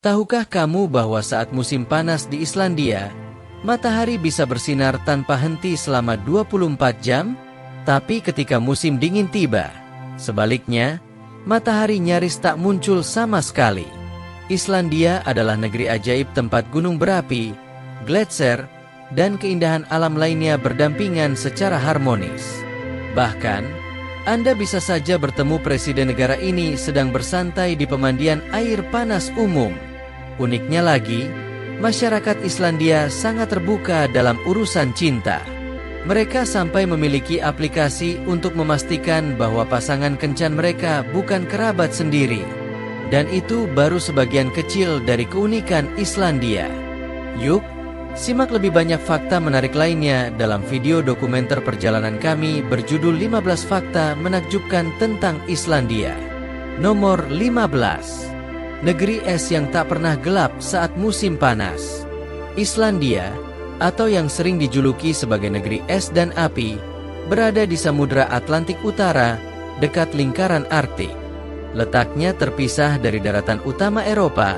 Tahukah kamu bahwa saat musim panas di Islandia, matahari bisa bersinar tanpa henti selama 24 jam? Tapi ketika musim dingin tiba, sebaliknya, matahari nyaris tak muncul sama sekali. Islandia adalah negeri ajaib tempat gunung berapi, gletser, dan keindahan alam lainnya berdampingan secara harmonis. Bahkan, Anda bisa saja bertemu presiden negara ini sedang bersantai di pemandian air panas umum. Uniknya lagi, masyarakat Islandia sangat terbuka dalam urusan cinta. Mereka sampai memiliki aplikasi untuk memastikan bahwa pasangan kencan mereka bukan kerabat sendiri. Dan itu baru sebagian kecil dari keunikan Islandia. Yuk, simak lebih banyak fakta menarik lainnya dalam video dokumenter perjalanan kami berjudul 15 Fakta Menakjubkan tentang Islandia. Nomor 15. Negeri es yang tak pernah gelap saat musim panas. Islandia, atau yang sering dijuluki sebagai negeri es dan api, berada di Samudra Atlantik Utara, dekat lingkaran Arktik. Letaknya terpisah dari daratan utama Eropa,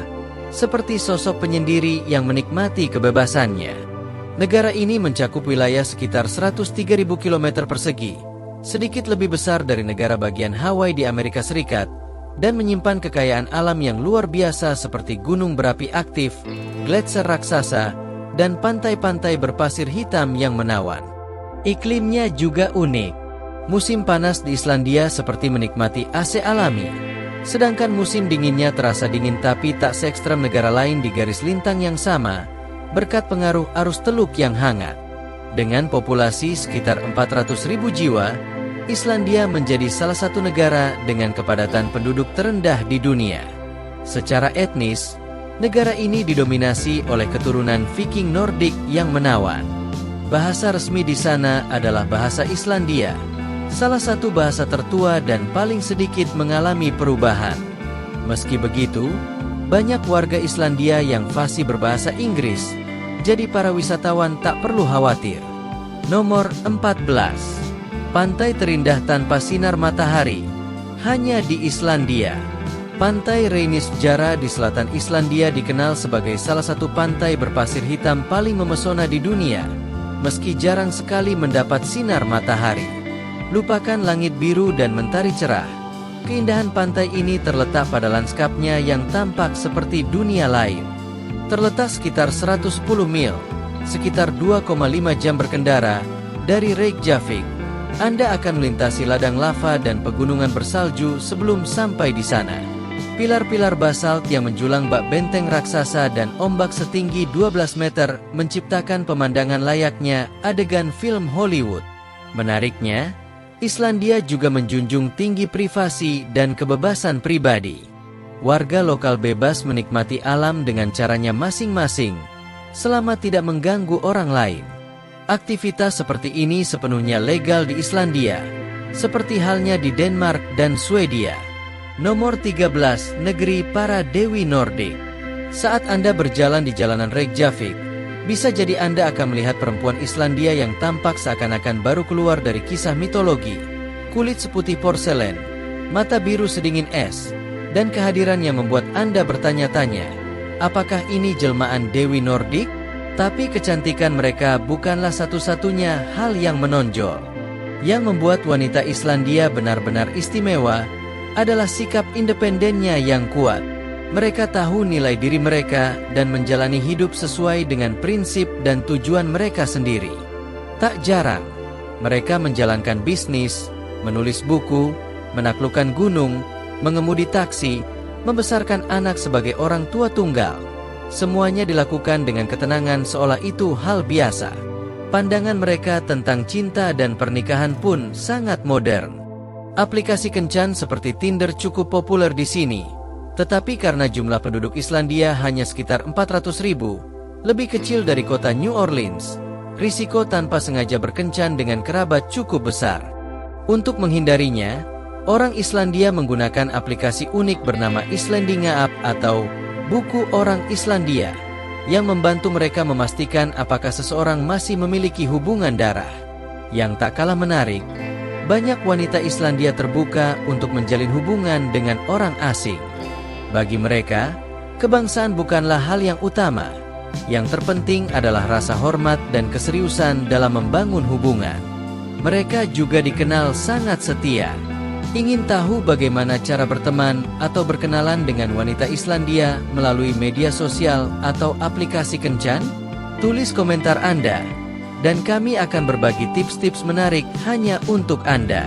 seperti sosok penyendiri yang menikmati kebebasannya. Negara ini mencakup wilayah sekitar 103.000 km persegi, sedikit lebih besar dari negara bagian Hawaii di Amerika Serikat, dan menyimpan kekayaan alam yang luar biasa seperti gunung berapi aktif, gletser raksasa, dan pantai-pantai berpasir hitam yang menawan. Iklimnya juga unik. Musim panas di Islandia seperti menikmati AC alami, sedangkan musim dinginnya terasa dingin tapi tak se-ekstrem negara lain di garis lintang yang sama, berkat pengaruh arus teluk yang hangat. Dengan populasi sekitar 400.000 jiwa, Islandia menjadi salah satu negara dengan kepadatan penduduk terendah di dunia. Secara etnis, negara ini didominasi oleh keturunan Viking Nordik yang menawan. Bahasa resmi di sana adalah bahasa Islandia, salah satu bahasa tertua dan paling sedikit mengalami perubahan. Meski begitu, banyak warga Islandia yang fasih berbahasa Inggris, jadi para wisatawan tak perlu khawatir. Nomor 14. Pantai terindah tanpa sinar matahari, hanya di Islandia. Pantai Reynisfjara di selatan Islandia dikenal sebagai salah satu pantai berpasir hitam paling memesona di dunia, meski jarang sekali mendapat sinar matahari. Lupakan langit biru dan mentari cerah. Keindahan pantai ini terletak pada lanskapnya yang tampak seperti dunia lain. Terletak sekitar 110 mil, sekitar 2,5 jam berkendara, dari Reykjavik. Anda akan melintasi ladang lava dan pegunungan bersalju sebelum sampai di sana. Pilar-pilar basalt yang menjulang bak benteng raksasa dan ombak setinggi 12 meter menciptakan pemandangan layaknya adegan film Hollywood. Menariknya, Islandia juga menjunjung tinggi privasi dan kebebasan pribadi. Warga lokal bebas menikmati alam dengan caranya masing-masing, selama tidak mengganggu orang lain. Aktivitas seperti ini sepenuhnya legal di Islandia, seperti halnya di Denmark dan Swedia. Nomor 13. Negeri para Dewi Nordik. Saat Anda berjalan di jalanan Reykjavik, bisa jadi Anda akan melihat perempuan Islandia yang tampak seakan-akan baru keluar dari kisah mitologi. Kulit seputih porselen, mata biru sedingin es, dan kehadiran yang membuat Anda bertanya-tanya, apakah ini jelmaan Dewi Nordik? Tapi kecantikan mereka bukanlah satu-satunya hal yang menonjol. Yang membuat wanita Islandia benar-benar istimewa adalah sikap independennya yang kuat. Mereka tahu nilai diri mereka dan menjalani hidup sesuai dengan prinsip dan tujuan mereka sendiri. Tak jarang, mereka menjalankan bisnis, menulis buku, menaklukkan gunung, mengemudi taksi, membesarkan anak sebagai orang tua tunggal. Semuanya dilakukan dengan ketenangan seolah itu hal biasa. Pandangan mereka tentang cinta dan pernikahan pun sangat modern. Aplikasi kencan seperti Tinder cukup populer di sini. Tetapi karena jumlah penduduk Islandia hanya sekitar 400.000, lebih kecil dari kota New Orleans, risiko tanpa sengaja berkencan dengan kerabat cukup besar. Untuk menghindarinya, orang Islandia menggunakan aplikasi unik bernama Islandinga App atau Buku Orang Islandia, yang membantu mereka memastikan apakah seseorang masih memiliki hubungan darah. Yang tak kalah menarik, banyak wanita Islandia terbuka untuk menjalin hubungan dengan orang asing. Bagi mereka, Kebangsaan bukanlah hal yang utama. Yang terpenting adalah rasa hormat dan keseriusan dalam membangun hubungan. Mereka juga dikenal sangat setia. Ingin tahu bagaimana cara berteman atau berkenalan dengan wanita Islandia melalui media sosial atau aplikasi kencan? Tulis komentar Anda, dan kami akan berbagi tips-tips menarik hanya untuk Anda.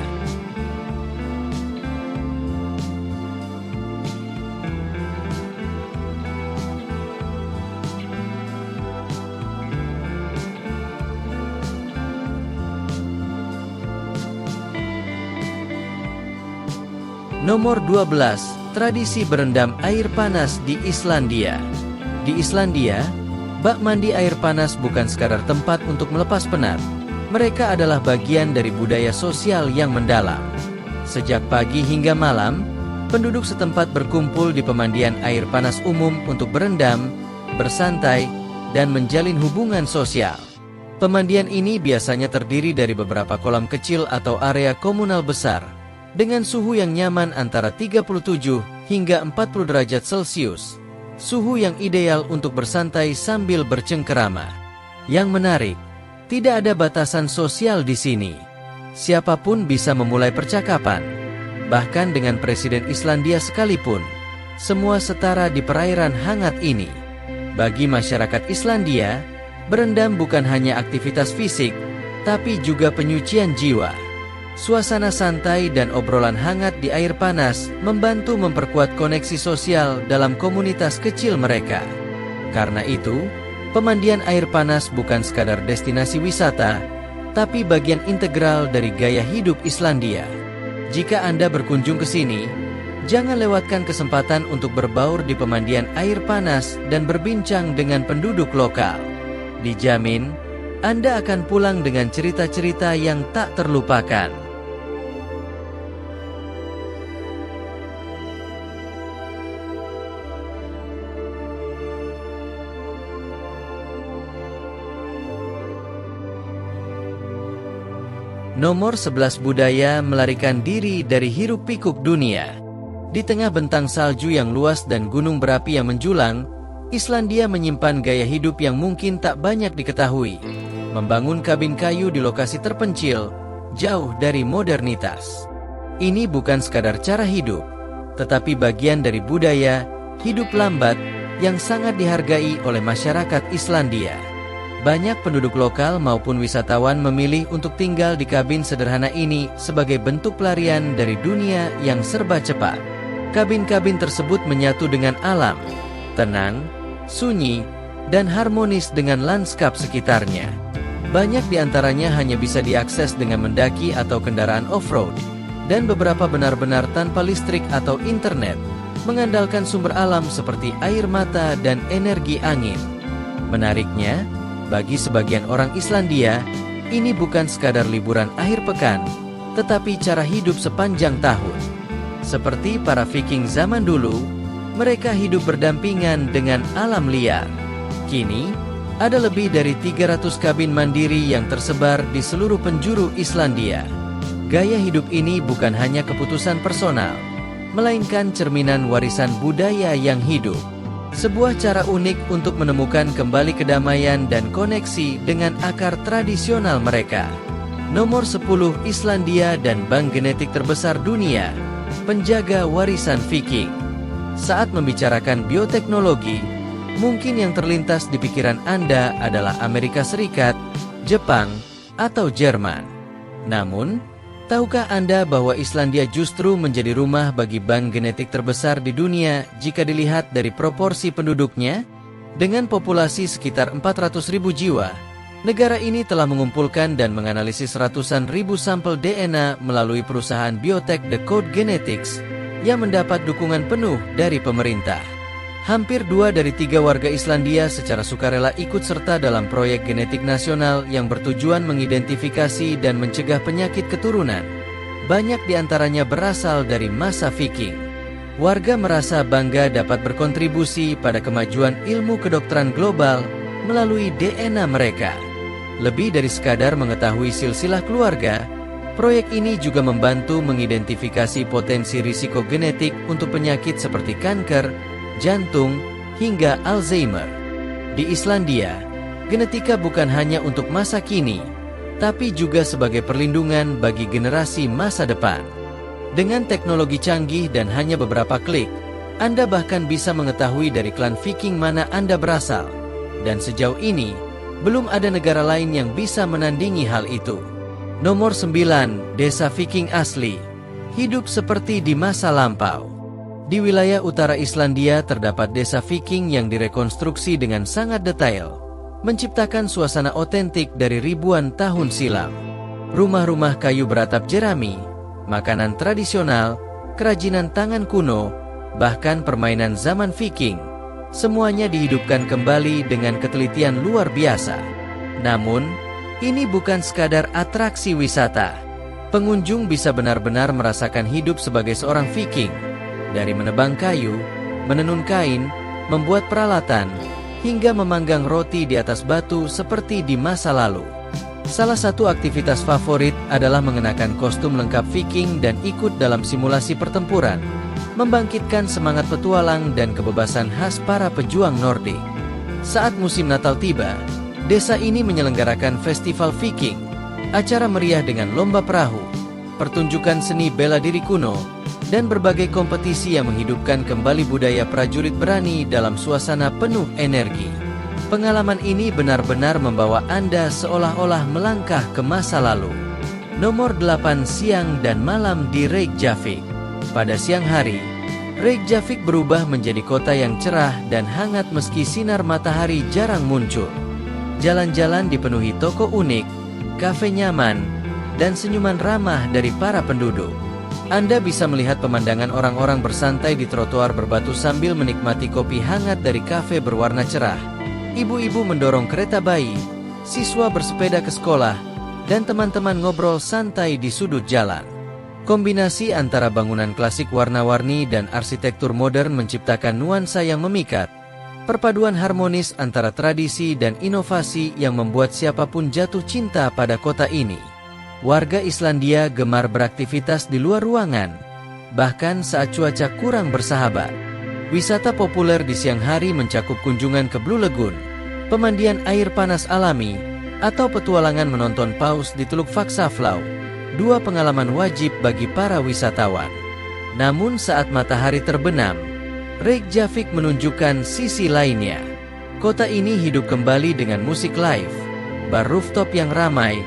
Nomor 12. Tradisi berendam air panas di Islandia. Di Islandia, bak mandi air panas bukan sekadar tempat untuk melepas penat. Mereka adalah bagian dari budaya sosial yang mendalam. Sejak pagi hingga malam, penduduk setempat berkumpul di pemandian air panas umum untuk berendam, bersantai, dan menjalin hubungan sosial. Pemandian ini biasanya terdiri dari beberapa kolam kecil atau area komunal besar, dengan suhu yang nyaman antara 37 hingga 40 derajat Celcius. Suhu yang ideal untuk bersantai sambil bercengkerama. Yang menarik, tidak ada batasan sosial di sini. Siapapun bisa memulai percakapan. Bahkan dengan Presiden Islandia sekalipun, semua setara di perairan hangat ini. Bagi masyarakat Islandia, berendam bukan hanya aktivitas fisik, tapi juga penyucian jiwa. Suasana santai dan obrolan hangat di air panas membantu memperkuat koneksi sosial dalam komunitas kecil mereka. Karena itu, pemandian air panas bukan sekadar destinasi wisata, tapi bagian integral dari gaya hidup Islandia. Jika Anda berkunjung ke sini, jangan lewatkan kesempatan untuk berbaur di pemandian air panas dan berbincang dengan penduduk lokal. Dijamin, Anda akan pulang dengan cerita-cerita yang tak terlupakan. Nomor 11. Budaya melarikan diri dari hiruk-pikuk dunia. Di tengah bentang salju yang luas dan gunung berapi yang menjulang, Islandia menyimpan gaya hidup yang mungkin tak banyak diketahui. Membangun kabin kayu di lokasi terpencil, jauh dari modernitas. Ini bukan sekadar cara hidup, tetapi bagian dari budaya hidup lambat yang sangat dihargai oleh masyarakat Islandia. Banyak penduduk lokal maupun wisatawan memilih untuk tinggal di kabin sederhana ini sebagai bentuk pelarian dari dunia yang serba cepat. Kabin-kabin tersebut menyatu dengan alam, tenang, sunyi, dan harmonis dengan lanskap sekitarnya. Banyak di antaranya hanya bisa diakses dengan mendaki atau kendaraan off-road, dan beberapa benar-benar tanpa listrik atau internet, mengandalkan sumber alam seperti air mata dan energi angin. Menariknya, bagi sebagian orang Islandia, ini bukan sekadar liburan akhir pekan, tetapi cara hidup sepanjang tahun. Seperti para Viking zaman dulu, mereka hidup berdampingan dengan alam liar. Kini, ada lebih dari 300 kabin mandiri yang tersebar di seluruh penjuru Islandia. Gaya hidup ini bukan hanya keputusan personal, melainkan cerminan warisan budaya yang hidup. Sebuah cara unik untuk menemukan kembali kedamaian dan koneksi dengan akar tradisional mereka. Nomor 10. Islandia dan bank genetik terbesar dunia, penjaga warisan Viking. Saat membicarakan bioteknologi, mungkin yang terlintas di pikiran Anda adalah Amerika Serikat, Jepang, atau Jerman. Namun, tahukah Anda bahwa Islandia justru menjadi rumah bagi bank genetik terbesar di dunia jika dilihat dari proporsi penduduknya? Dengan populasi sekitar 400.000 jiwa, negara ini telah mengumpulkan dan menganalisis ratusan ribu sampel DNA melalui perusahaan biotek The Code Genetics yang mendapat dukungan penuh dari pemerintah. Hampir 2 dari 3 warga Islandia secara sukarela ikut serta dalam proyek genetik nasional yang bertujuan mengidentifikasi dan mencegah penyakit keturunan. Banyak di antaranya berasal dari masa Viking. Warga merasa bangga dapat berkontribusi pada kemajuan ilmu kedokteran global melalui DNA mereka. Lebih dari sekadar mengetahui silsilah keluarga, proyek ini juga membantu mengidentifikasi potensi risiko genetik untuk penyakit seperti kanker, jantung, hingga Alzheimer. Di Islandia, genetika bukan hanya untuk masa kini, tapi juga sebagai perlindungan bagi generasi masa depan. Dengan teknologi canggih dan hanya beberapa klik, Anda bahkan bisa mengetahui dari klan Viking mana Anda berasal. Dan sejauh ini, belum ada negara lain yang bisa menandingi hal itu. Nomor 9, Desa Viking asli. Hidup seperti di masa lampau. Di wilayah utara Islandia terdapat desa Viking yang direkonstruksi dengan sangat detail, menciptakan suasana otentik dari ribuan tahun silam. Rumah-rumah kayu beratap jerami, makanan tradisional, kerajinan tangan kuno, bahkan permainan zaman Viking, semuanya dihidupkan kembali dengan ketelitian luar biasa. Namun, ini bukan sekadar atraksi wisata. Pengunjung bisa benar-benar merasakan hidup sebagai seorang Viking, dari menebang kayu, menenun kain, membuat peralatan, hingga memanggang roti di atas batu seperti di masa lalu. Salah satu aktivitas favorit adalah mengenakan kostum lengkap Viking dan ikut dalam simulasi pertempuran, membangkitkan semangat petualang dan kebebasan khas para pejuang Nordik. Saat musim Natal tiba, desa ini menyelenggarakan festival Viking, acara meriah dengan lomba perahu, pertunjukan seni bela diri kuno, dan berbagai kompetisi yang menghidupkan kembali budaya prajurit berani dalam suasana penuh energi. Pengalaman ini benar-benar membawa Anda seolah-olah melangkah ke masa lalu. Nomor 8, siang dan malam di Reykjavik. Pada siang hari, Reykjavik berubah menjadi kota yang cerah dan hangat meski sinar matahari jarang muncul. Jalan-jalan dipenuhi toko unik, kafe nyaman, dan senyuman ramah dari para penduduk. Anda bisa melihat pemandangan orang-orang bersantai di trotoar berbatu sambil menikmati kopi hangat dari kafe berwarna cerah. Ibu-ibu mendorong kereta bayi, siswa bersepeda ke sekolah, dan teman-teman ngobrol santai di sudut jalan. Kombinasi antara bangunan klasik warna-warni dan arsitektur modern menciptakan nuansa yang memikat. Perpaduan harmonis antara tradisi dan inovasi yang membuat siapapun jatuh cinta pada kota ini. Warga Islandia gemar beraktivitas di luar ruangan, bahkan saat cuaca kurang bersahabat. Wisata populer di siang hari mencakup kunjungan ke Blue Lagoon, pemandian air panas alami, atau petualangan menonton paus di Teluk Faxaflau, dua pengalaman wajib bagi para wisatawan. Namun saat matahari terbenam, Reykjavik menunjukkan sisi lainnya. Kota ini hidup kembali dengan musik live, bar rooftop yang ramai,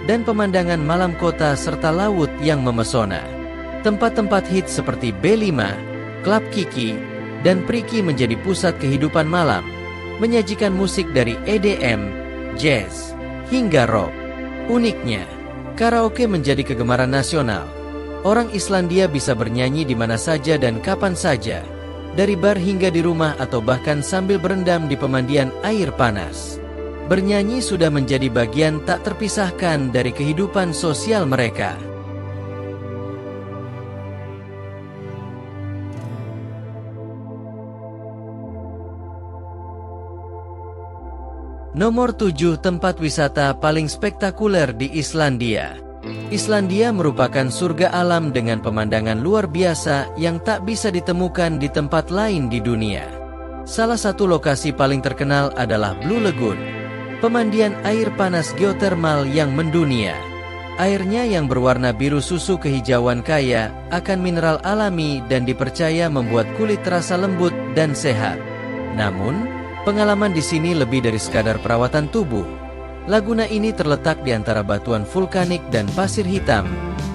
dan pemandangan malam kota serta laut yang memesona. Tempat-tempat hits seperti B5, Klub Kiki, dan Priki menjadi pusat kehidupan malam, menyajikan musik dari EDM, jazz, hingga rock. Uniknya, karaoke menjadi kegemaran nasional. Orang Islandia bisa bernyanyi di mana saja dan kapan saja, dari bar hingga di rumah atau bahkan sambil berendam di pemandian air panas. Bernyanyi sudah menjadi bagian tak terpisahkan dari kehidupan sosial mereka. Nomor 7, tempat wisata paling spektakuler di Islandia. Islandia merupakan surga alam dengan pemandangan luar biasa yang tak bisa ditemukan di tempat lain di dunia. Salah satu lokasi paling terkenal adalah Blue Lagoon, pemandian air panas geotermal yang mendunia. Airnya yang berwarna biru susu kehijauan kaya akan mineral alami dan dipercaya membuat kulit terasa lembut dan sehat. Namun, pengalaman di sini lebih dari sekadar perawatan tubuh. Laguna ini terletak di antara batuan vulkanik dan pasir hitam,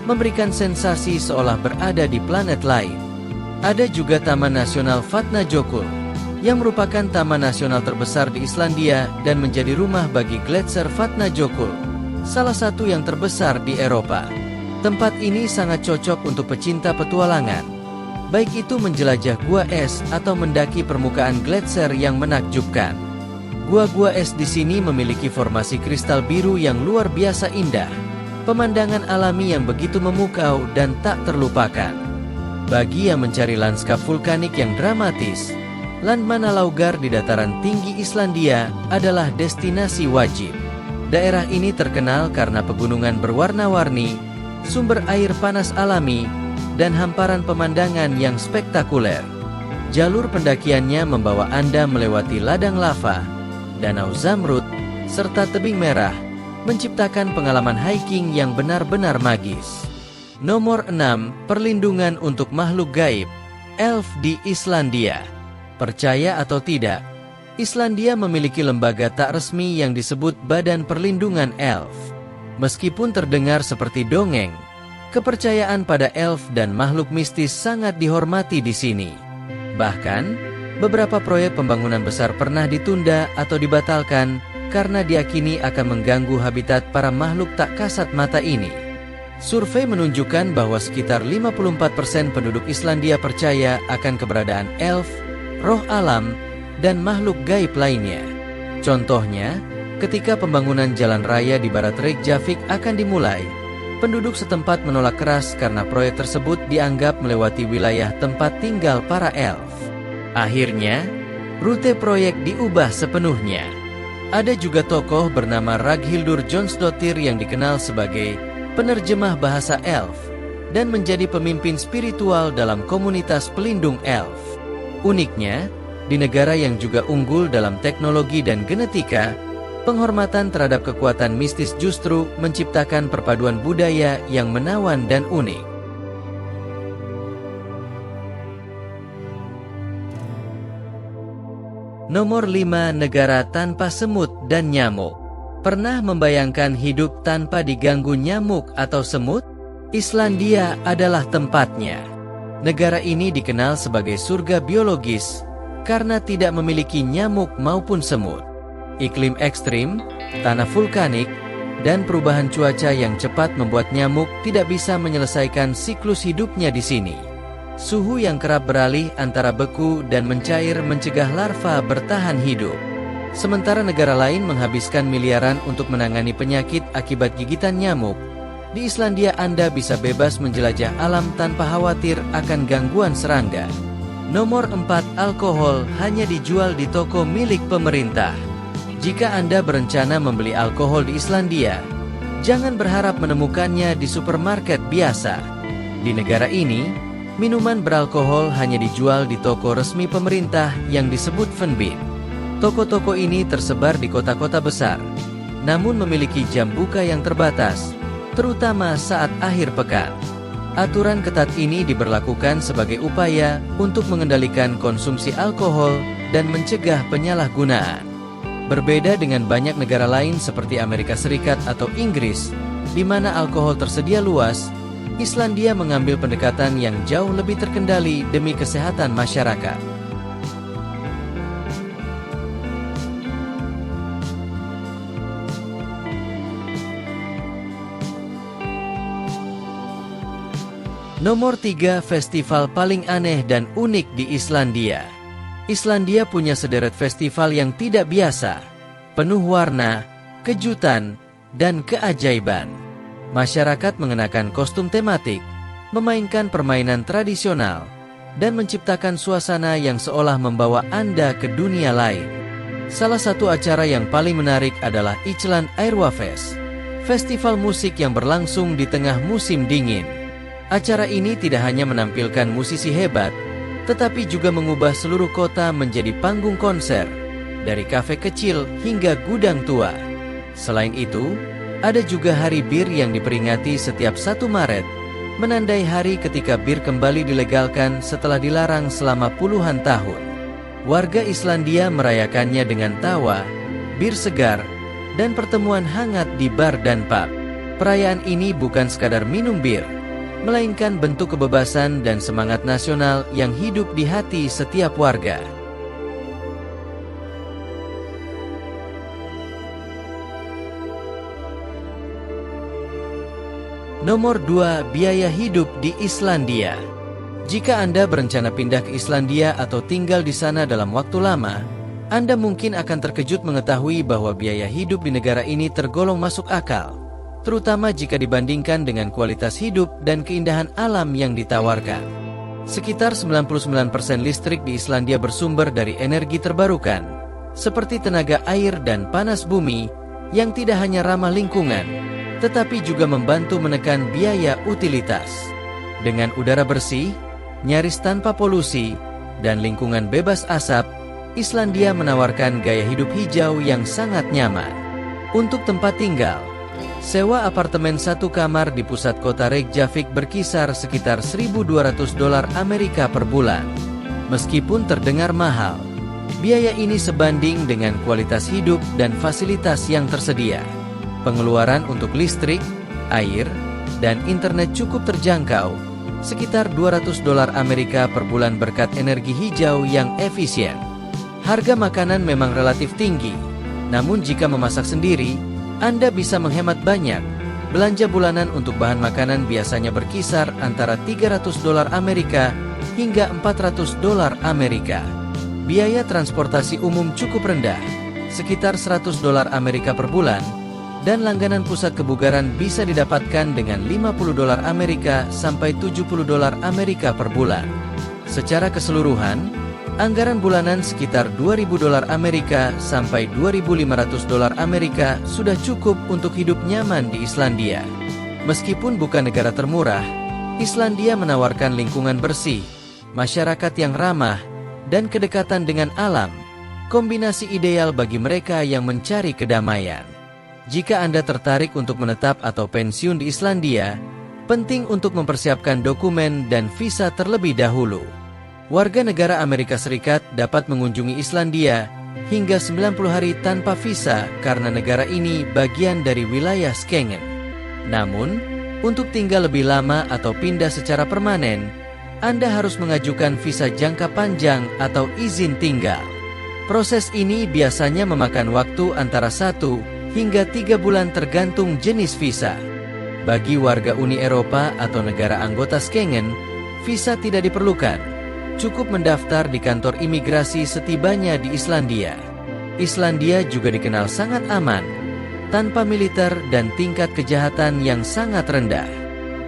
memberikan sensasi seolah berada di planet lain. Ada juga Taman Nasional Vatnajökull, yang merupakan taman nasional terbesar di Islandia dan menjadi rumah bagi Gletser Vatnajökull, salah satu yang terbesar di Eropa. Tempat ini sangat cocok untuk pecinta petualangan, baik itu menjelajah gua es atau mendaki permukaan gletser yang menakjubkan. Gua-gua es di sini memiliki formasi kristal biru yang luar biasa indah, pemandangan alami yang begitu memukau dan tak terlupakan. Bagi yang mencari lanskap vulkanik yang dramatis, Landmannalaugar di dataran tinggi Islandia adalah destinasi wajib. Daerah ini terkenal karena pegunungan berwarna-warni, sumber air panas alami, dan hamparan pemandangan yang spektakuler. Jalur pendakiannya membawa Anda melewati ladang lava, danau zamrud, serta tebing merah, menciptakan pengalaman hiking yang benar-benar magis. Nomor 6. Perlindungan untuk makhluk gaib, elf di Islandia. Percaya atau tidak, Islandia memiliki lembaga tak resmi yang disebut Badan Perlindungan Elf. Meskipun terdengar seperti dongeng, kepercayaan pada elf dan makhluk mistis sangat dihormati di sini. Bahkan, beberapa proyek pembangunan besar pernah ditunda atau dibatalkan karena diyakini akan mengganggu habitat para makhluk tak kasat mata ini. Survei menunjukkan bahwa sekitar 54% penduduk Islandia percaya akan keberadaan elf, roh alam, dan makhluk gaib lainnya. Contohnya, ketika pembangunan jalan raya di barat Reykjavik akan dimulai, penduduk setempat menolak keras karena proyek tersebut dianggap melewati wilayah tempat tinggal para elf. Akhirnya, rute proyek diubah sepenuhnya. Ada juga tokoh bernama Ragnhildur Jonsdottir yang dikenal sebagai penerjemah bahasa elf dan menjadi pemimpin spiritual dalam komunitas pelindung elf. Uniknya, di negara yang juga unggul dalam teknologi dan genetika, penghormatan terhadap kekuatan mistis justru menciptakan perpaduan budaya yang menawan dan unik. Nomor 5. Negara tanpa semut dan nyamuk. Pernah membayangkan hidup tanpa diganggu nyamuk atau semut? Islandia adalah tempatnya. Negara ini dikenal sebagai surga biologis karena tidak memiliki nyamuk maupun semut. Iklim ekstrim, tanah vulkanik, dan perubahan cuaca yang cepat membuat nyamuk tidak bisa menyelesaikan siklus hidupnya di sini. Suhu yang kerap beralih antara beku dan mencair mencegah larva bertahan hidup. Sementara negara lain menghabiskan miliaran untuk menangani penyakit akibat gigitan nyamuk, di Islandia Anda bisa bebas menjelajah alam tanpa khawatir akan gangguan serangga. Nomor 4. Alkohol hanya dijual di toko milik pemerintah. Jika Anda berencana membeli alkohol di Islandia, jangan berharap menemukannya di supermarket biasa. Di negara ini, minuman beralkohol hanya dijual di toko resmi pemerintah yang disebut Fenbid. Toko-toko ini tersebar di kota-kota besar, namun memiliki jam buka yang terbatas, terutama saat akhir pekan. Aturan ketat ini diberlakukan sebagai upaya untuk mengendalikan konsumsi alkohol dan mencegah penyalahgunaan. Berbeda dengan banyak negara lain seperti Amerika Serikat atau Inggris, di mana alkohol tersedia luas, Islandia mengambil pendekatan yang jauh lebih terkendali demi kesehatan masyarakat. Nomor 3. Festival paling aneh dan unik di Islandia. Islandia punya sederet festival yang tidak biasa, penuh warna, kejutan, dan keajaiban. Masyarakat mengenakan kostum tematik, memainkan permainan tradisional, dan menciptakan suasana yang seolah membawa Anda ke dunia lain. Salah satu acara yang paling menarik adalah Iceland Airwafest, festival musik yang berlangsung di tengah musim dingin. Acara ini tidak hanya menampilkan musisi hebat, tetapi juga mengubah seluruh kota menjadi panggung konser, dari kafe kecil hingga gudang tua. Selain itu, ada juga hari bir yang diperingati setiap 1 Maret, menandai hari ketika bir kembali dilegalkan setelah dilarang selama puluhan tahun. Warga Islandia merayakannya dengan tawa, bir segar, dan pertemuan hangat di bar dan pub. Perayaan ini bukan sekadar minum bir, melainkan bentuk kebebasan dan semangat nasional yang hidup di hati setiap warga. Nomor 2. Biaya hidup di Islandia. Jika Anda berencana pindah ke Islandia atau tinggal di sana dalam waktu lama, Anda mungkin akan terkejut mengetahui bahwa biaya hidup di negara ini tergolong masuk akal, terutama jika dibandingkan dengan kualitas hidup dan keindahan alam yang ditawarkan. Sekitar 99% listrik di Islandia bersumber dari energi terbarukan, seperti tenaga air dan panas bumi, yang tidak hanya ramah lingkungan, tetapi juga membantu menekan biaya utilitas. Dengan udara bersih, nyaris tanpa polusi, dan lingkungan bebas asap, Islandia menawarkan gaya hidup hijau yang sangat nyaman. Untuk tempat tinggal, sewa apartemen satu kamar di pusat kota Reykjavik berkisar sekitar $1.200 Amerika per bulan. Meskipun terdengar mahal, biaya ini sebanding dengan kualitas hidup dan fasilitas yang tersedia. Pengeluaran untuk listrik, air, dan internet cukup terjangkau, sekitar $200 Amerika per bulan berkat energi hijau yang efisien. Harga makanan memang relatif tinggi, namun jika memasak sendiri, Anda bisa menghemat banyak. Belanja bulanan untuk bahan makanan biasanya berkisar antara $300 Amerika hingga $400 Amerika. Biaya transportasi umum cukup rendah, sekitar $100 Amerika per bulan, dan langganan pusat kebugaran bisa didapatkan dengan $50 Amerika sampai $70 Amerika per bulan. Secara keseluruhan, anggaran bulanan sekitar $2.000 Amerika sampai $2.500 Amerika sudah cukup untuk hidup nyaman di Islandia. Meskipun bukan negara termurah, Islandia menawarkan lingkungan bersih, masyarakat yang ramah, dan kedekatan dengan alam, kombinasi ideal bagi mereka yang mencari kedamaian. Jika Anda tertarik untuk menetap atau pensiun di Islandia, penting untuk mempersiapkan dokumen dan visa terlebih dahulu. Warga negara Amerika Serikat dapat mengunjungi Islandia hingga 90 hari tanpa visa karena negara ini bagian dari wilayah Schengen. Namun, untuk tinggal lebih lama atau pindah secara permanen, Anda harus mengajukan visa jangka panjang atau izin tinggal. Proses ini biasanya memakan waktu antara 1 hingga 3 bulan tergantung jenis visa. Bagi warga Uni Eropa atau negara anggota Schengen, visa tidak diperlukan. Cukup mendaftar di kantor imigrasi setibanya di Islandia. Islandia juga dikenal sangat aman, tanpa militer dan tingkat kejahatan yang sangat rendah.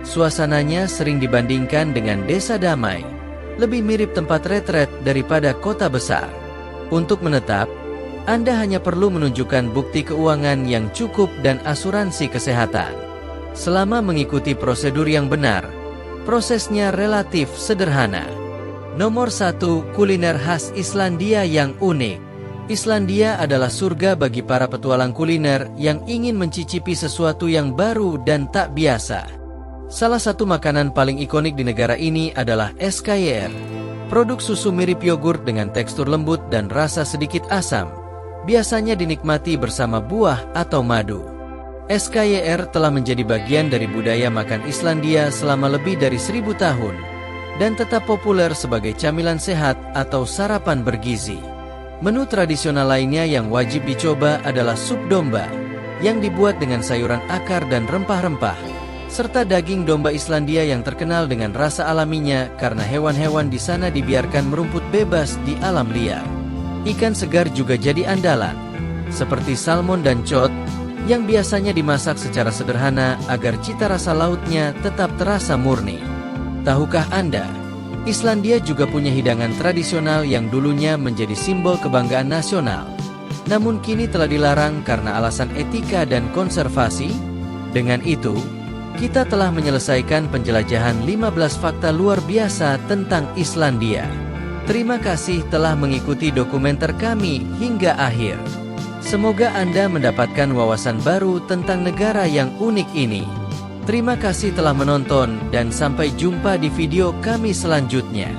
Suasananya sering dibandingkan dengan desa damai, lebih mirip tempat retret daripada kota besar. Untuk menetap, Anda hanya perlu menunjukkan bukti keuangan yang cukup dan asuransi kesehatan. Selama mengikuti prosedur yang benar, prosesnya relatif sederhana. Nomor 1, kuliner khas Islandia yang unik. Islandia adalah surga bagi para petualang kuliner yang ingin mencicipi sesuatu yang baru dan tak biasa. Salah satu makanan paling ikonik di negara ini adalah SKYR, produk susu mirip yogurt dengan tekstur lembut dan rasa sedikit asam. Biasanya dinikmati bersama buah atau madu. SKYR telah menjadi bagian dari budaya makan Islandia selama lebih dari 1000 tahun dan tetap populer sebagai camilan sehat atau sarapan bergizi. Menu tradisional lainnya yang wajib dicoba adalah sup domba yang dibuat dengan sayuran akar dan rempah-rempah, serta daging domba Islandia yang terkenal dengan rasa alaminya karena hewan-hewan di sana dibiarkan merumput bebas di alam liar. Ikan segar juga jadi andalan, seperti salmon dan cod, yang biasanya dimasak secara sederhana agar cita rasa lautnya tetap terasa murni. Tahukah Anda, Islandia juga punya hidangan tradisional yang dulunya menjadi simbol kebanggaan nasional, namun kini telah dilarang karena alasan etika dan konservasi? Dengan itu, kita telah menyelesaikan penjelajahan 15 fakta luar biasa tentang Islandia. Terima kasih telah mengikuti dokumenter kami hingga akhir. Semoga Anda mendapatkan wawasan baru tentang negara yang unik ini. Terima kasih telah menonton dan sampai jumpa di video kami selanjutnya.